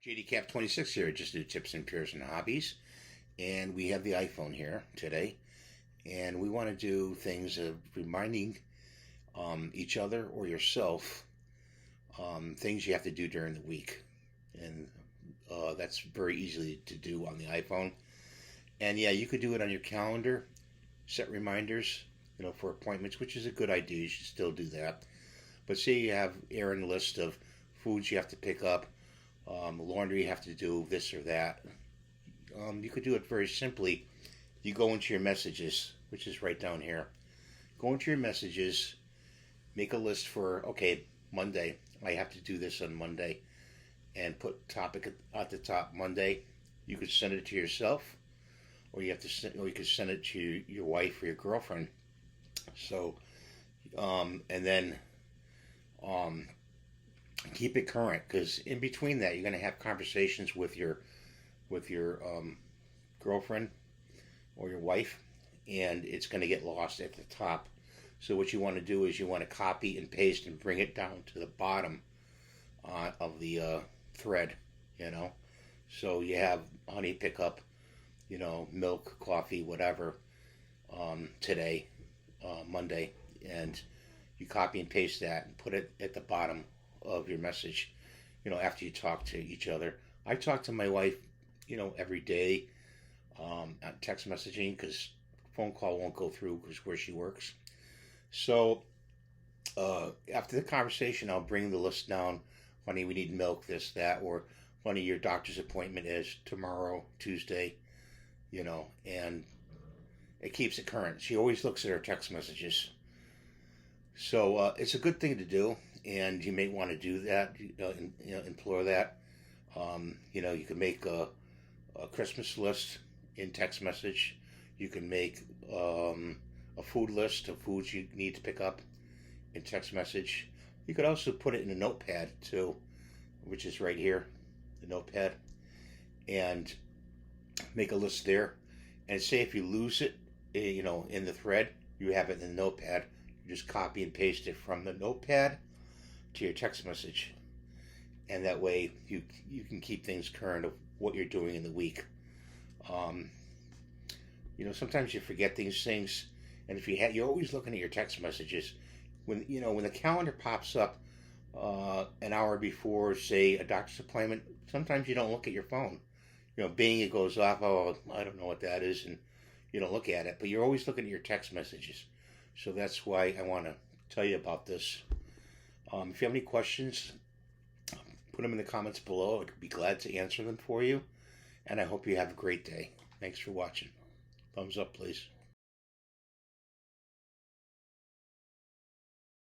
JD 26 here, just do tips and peers and hobbies. And we have the iPhone here today. And we want to do things of reminding each other or yourself things you have to do during the week. And that's very easy to do on the iPhone. And yeah, you could do it on your calendar, set reminders, for appointments, which is a good idea. You should still do that. But say you have errand list of foods you have to pick up, laundry you have to do, this or that. You could do it very simply. You go into your messages, which is right down here. Go into your messages, make a list for, okay, Monday. I have to do this on Monday. And put topic at the top, Monday. You could send it to yourself, or you could send it to your wife or your girlfriend. So, and then keep it current, because in between that, you're going to have conversations with your girlfriend or your wife, and it's going to get lost at the top. So what you want to do is you want to copy and paste and bring it down to the bottom of the thread. So you have honey pick up, milk, coffee, whatever, today, Monday, and you copy and paste that and put it at the bottom of your message, after you talk to each other. I talk to my wife, every day, on text messaging, because phone call won't go through because where she works. So after the conversation, I'll bring the list down. Honey, we need milk, this, that, or honey, your doctor's appointment is tomorrow, Tuesday, and it keeps it current. She always looks at her text messages. So it's a good thing to do, and you may want to do that, implore that. You can make a Christmas list in text message. You can make a food list of foods you need to pick up in text message. You could also put it in a notepad too, which is right here, the notepad, and make a list there. And say if you lose it, in the thread, you have it in the notepad. You just copy and paste it from the notepad to your text message, and that way you can keep things current of what you're doing in the week. Sometimes you forget these things, and if you're always looking at your text messages. When the calendar pops up an hour before, say, a doctor's appointment, sometimes you don't look at your phone. Being it goes off, oh, I don't know what that is, and you don't look at it. But you're always looking at your text messages. So that's why I want to tell you about this. If you have any questions, put them in the comments below. I'd be glad to answer them for you. And I hope you have a great day. Thanks for watching. Thumbs up, please.